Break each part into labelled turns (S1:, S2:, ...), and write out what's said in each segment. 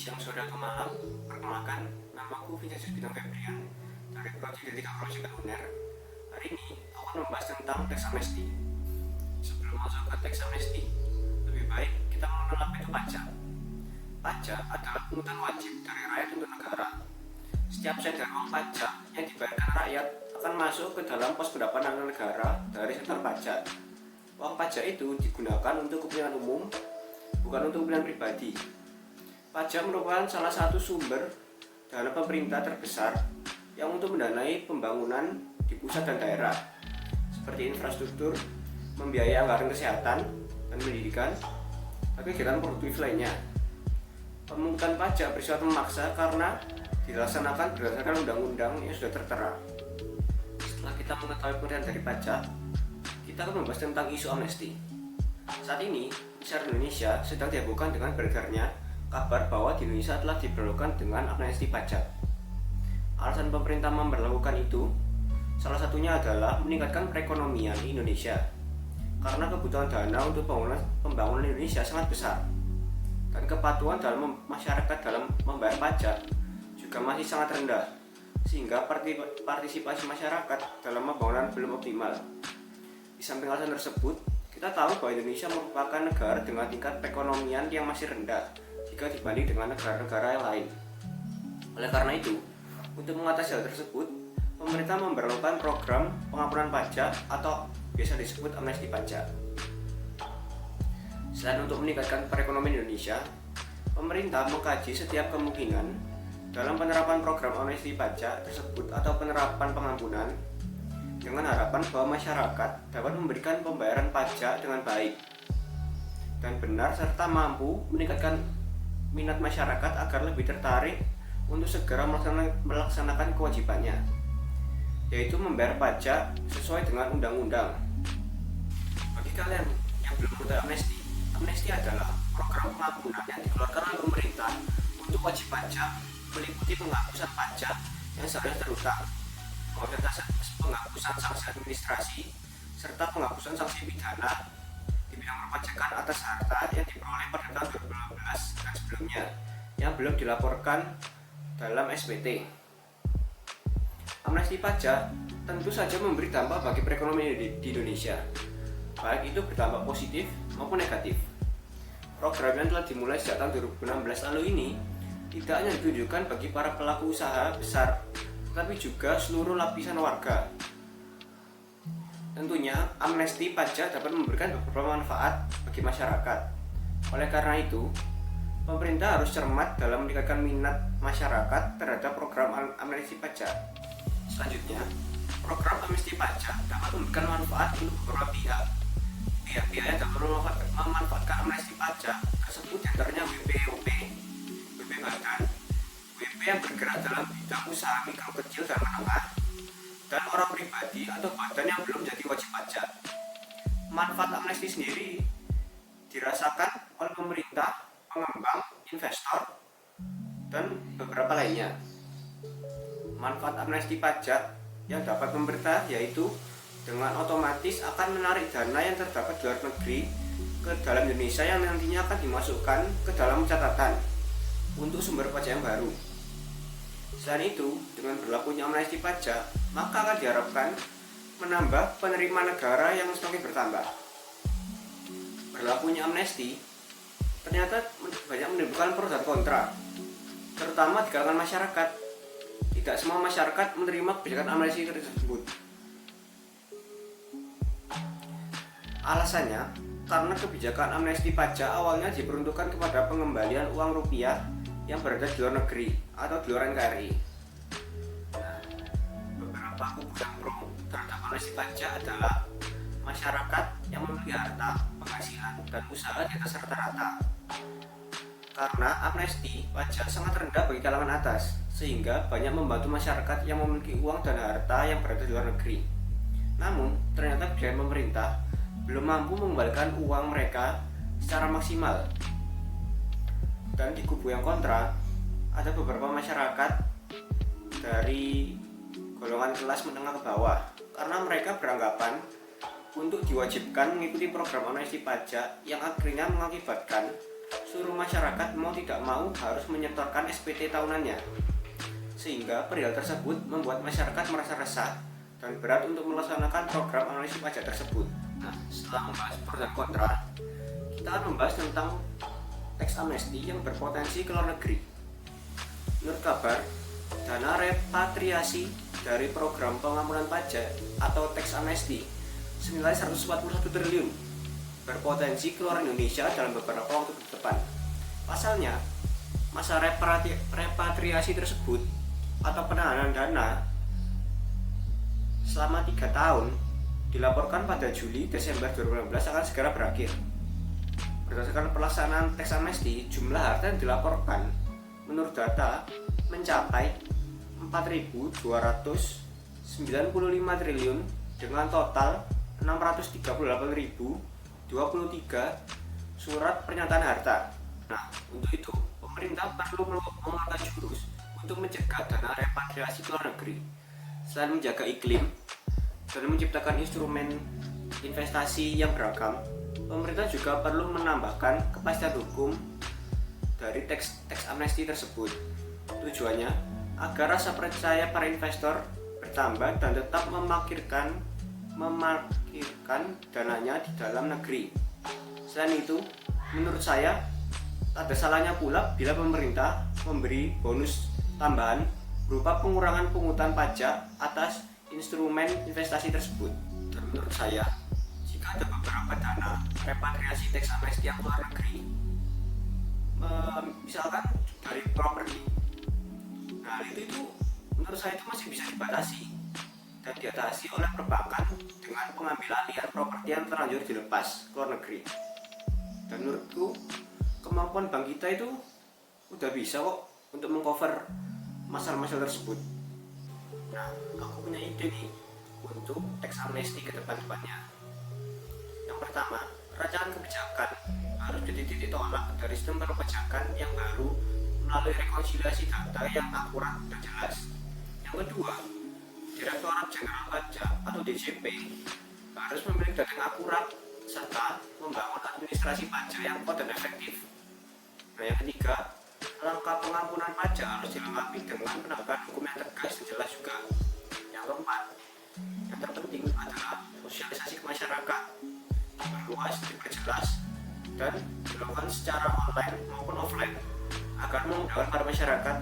S1: Siang sore atau malam, perkenalkan, namaku Vincent Bintang Febrian dari Proyek Ketika Proyek UNER. Hari ini, aku akan membahas tentang teks amnesti. Sebelum masuk ke teks amnesti, lebih baik kita mengenal apa itu pajak. Pajak adalah pungutan wajib dari rakyat untuk negara. Setiap sen dari uang pajak yang dibayarkan rakyat akan masuk ke dalam pos pendapatan negara dari sektor pajak. Uang pajak itu digunakan untuk kepentingan umum, bukan untuk kepentingan pribadi. Pajak merupakan salah satu sumber dana pemerintah terbesar yang untuk mendanai pembangunan di pusat dan daerah, seperti infrastruktur, membiayai anggaran kesehatan dan pendidikan, dan kegiatan produktif lainnya. Pemungutan pajak bersifat memaksa karena dilaksanakan berdasarkan undang-undang yang sudah tertera. Setelah kita mengetahui pengertian dari pajak, kita akan membahas tentang isu amnesti. Saat ini, masyarakat Indonesia sedang dihebohkan dengan beredarnya kabar bahwa di Indonesia telah diberlakukan dengan amnesti pajak. Alasan pemerintah memberlakukan itu salah satunya adalah meningkatkan perekonomian di Indonesia karena kebutuhan dana untuk pembangunan Indonesia sangat besar dan kepatuhan dalam masyarakat dalam membayar pajak juga masih sangat rendah sehingga partisipasi masyarakat dalam pembangunan belum optimal. Di samping alasan tersebut, kita tahu bahwa Indonesia merupakan negara dengan tingkat perekonomian yang masih rendah jika dibanding dengan negara-negara yang lain. Oleh karena itu, untuk mengatasi hal tersebut, pemerintah memberlakukan program pengampunan pajak atau biasa disebut amnesti pajak. Selain untuk meningkatkan perekonomian Indonesia, pemerintah mengkaji setiap kemungkinan dalam penerapan program amnesti pajak tersebut atau penerapan pengampunan dengan harapan bahwa masyarakat dapat memberikan pembayaran pajak dengan baik dan benar serta mampu meningkatkan minat masyarakat agar lebih tertarik untuk segera melaksanakan kewajibannya, yaitu membayar pajak sesuai dengan undang-undang. Bagi kalian yang belum mengetahui amnesti, amnesti adalah program pengampunan yang dikeluarkan oleh pemerintah untuk wajib pajak, meliputi penghapusan pajak yang seharusnya terutang, penghapusan sanksi administrasi, serta penghapusan sanksi pidana di bidang perpajakan atas harta yang diperoleh pada tahun 2015 dan sebelumnya yang belum dilaporkan dalam SPT. Amnesti pajak tentu saja memberi dampak bagi perekonomian di Indonesia, baik itu berdampak positif maupun negatif. Program yang telah dimulai sejak tahun 2016 lalu ini tidak hanya ditujukan bagi para pelaku usaha besar, tetapi juga seluruh lapisan warga. Tentunya, amnesti pajak dapat memberikan beberapa manfaat bagi masyarakat. Oleh karena itu, pemerintah harus cermat dalam meningkatkan minat masyarakat terhadap program amnesti pajak. Selanjutnya, program amnesti pajak dapat memberikan manfaat untuk beberapa pihak. Pihak-pihak yang dapat memanfaatkan amnesti pajak tersebut diantaranya WP Badan, WP yang bergerak dalam bidang usaha mikro kecil dan menengah, dan orang pribadi atau badan yang belum jadi wajib pajak. Manfaat amnesti sendiri dirasakan oleh pemerintah, pengembang, investor, dan beberapa lainnya. Manfaat amnesti pajak yang dapat pemerintah yaitu dengan otomatis akan menarik dana yang terdapat di luar negeri ke dalam Indonesia yang nantinya akan dimasukkan ke dalam catatan untuk sumber pajak yang baru. Selain itu, dengan berlakunya amnesti pajak, maka akan diharapkan menambah penerimaan negara yang semakin bertambah. Berlakunya amnesti ternyata banyak menimbulkan pro dan kontra, terutama di kalangan masyarakat. Tidak semua masyarakat menerima kebijakan amnesti tersebut. Alasannya, karena kebijakan amnesti pajak awalnya diperuntukkan kepada pengembalian uang rupiah yang berada di luar negeri atau di luar NKRI. Nah, beberapa kubu yang pro terhadap amnesti pajak adalah masyarakat yang memiliki harta, penghasilan, dan usaha di atas rata-rata. Karena amnesti pajak sangat rendah bagi kalangan atas, sehingga banyak membantu masyarakat yang memiliki uang dan harta yang berada di luar negeri. Namun, ternyata kebijakan pemerintah belum mampu mengembalikan uang mereka secara maksimal. Dan di kubu yang kontra, ada beberapa masyarakat dari golongan kelas menengah ke bawah karena mereka beranggapan untuk diwajibkan mengikuti program amnesti pajak yang akhirnya mengakibatkan seluruh masyarakat mau tidak mau harus menyetorkan SPT tahunannya. Sehingga perihal tersebut membuat masyarakat merasa resah dan berat untuk melaksanakan program analisis pajak tersebut. Nah, setelah membahas pro dan kontra, kita akan membahas tentang tax amnesty yang berpotensi ke luar negeri. Menurut kabar, dana repatriasi dari program pengampunan pajak atau tax amnesty senilai 141 triliun berpotensi keluar Indonesia dalam beberapa waktu ke depan. Pasalnya, masa repatriasi tersebut atau penahanan dana selama 3 tahun dilaporkan pada Juli-Desember 2016 akan segera berakhir. Berdasarkan pelaksanaan tax amnesty, jumlah harta yang dilaporkan menurut data mencapai 4.295 triliun dengan total 638.023 surat pernyataan harta. Nah, untuk itu pemerintah perlu mengeluarkan jurus untuk mencegah dana repatriasi ke luar negeri. Selain menjaga iklim dan menciptakan instrumen investasi yang beragam, pemerintah juga perlu menambahkan kepastian hukum dari tax amnesty tersebut. Tujuannya agar rasa percaya para investor bertambah dan tetap memarkirkan dananya di dalam negeri. Selain itu, menurut saya ada salahnya pula bila pemerintah memberi bonus tambahan berupa pengurangan pungutan pajak atas instrumen investasi tersebut. Dan menurut saya, jika ada beberapa dana repatriasi tax amnesty yang luar negeri, misalkan dari properti, nah itu menurut saya itu masih bisa dibatasi dan diatasi oleh perbankan dengan pengambilan liar properti yang terlanjur dilepas ke luar negeri. Dan menurutku kemampuan bank kita itu udah bisa kok untuk mengcover masalah-masalah tersebut. Nah, aku punya ide nih untuk tax amnesty ke depan-depannya. Yang pertama, rancangan kebijakan harus titik tolak dari sistem perpajakan yang baru melalui rekonsiliasi data yang akurat dan jelas. Yang kedua, Direktorat Jenderal Pajak atau DJP harus memiliki data yang akurat serta membangun administrasi pajak yang kuat dan efektif. Nah, yang ketiga, langkah pengampunan pajak harus dilengkapi dengan penegakan hukum yang tegas dan jelas juga. Yang keempat, yang terpenting adalah sosialisasi ke masyarakat diperluas, diperjelas, dan dilakukan secara online maupun offline agar memudahkan para masyarakat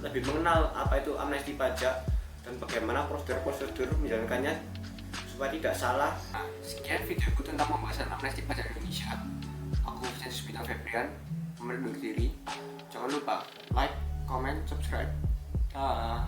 S1: lebih mengenal apa itu amnesti pajak dan bagaimana prosedur-prosedur menjalankannya supaya tidak salah. Nah, sekian videoku tentang pembahasan amnesti pajak Indonesia. Aku Vincentius Bintang Febrian, undur diri. Jangan lupa like, comment, subscribe. Dah.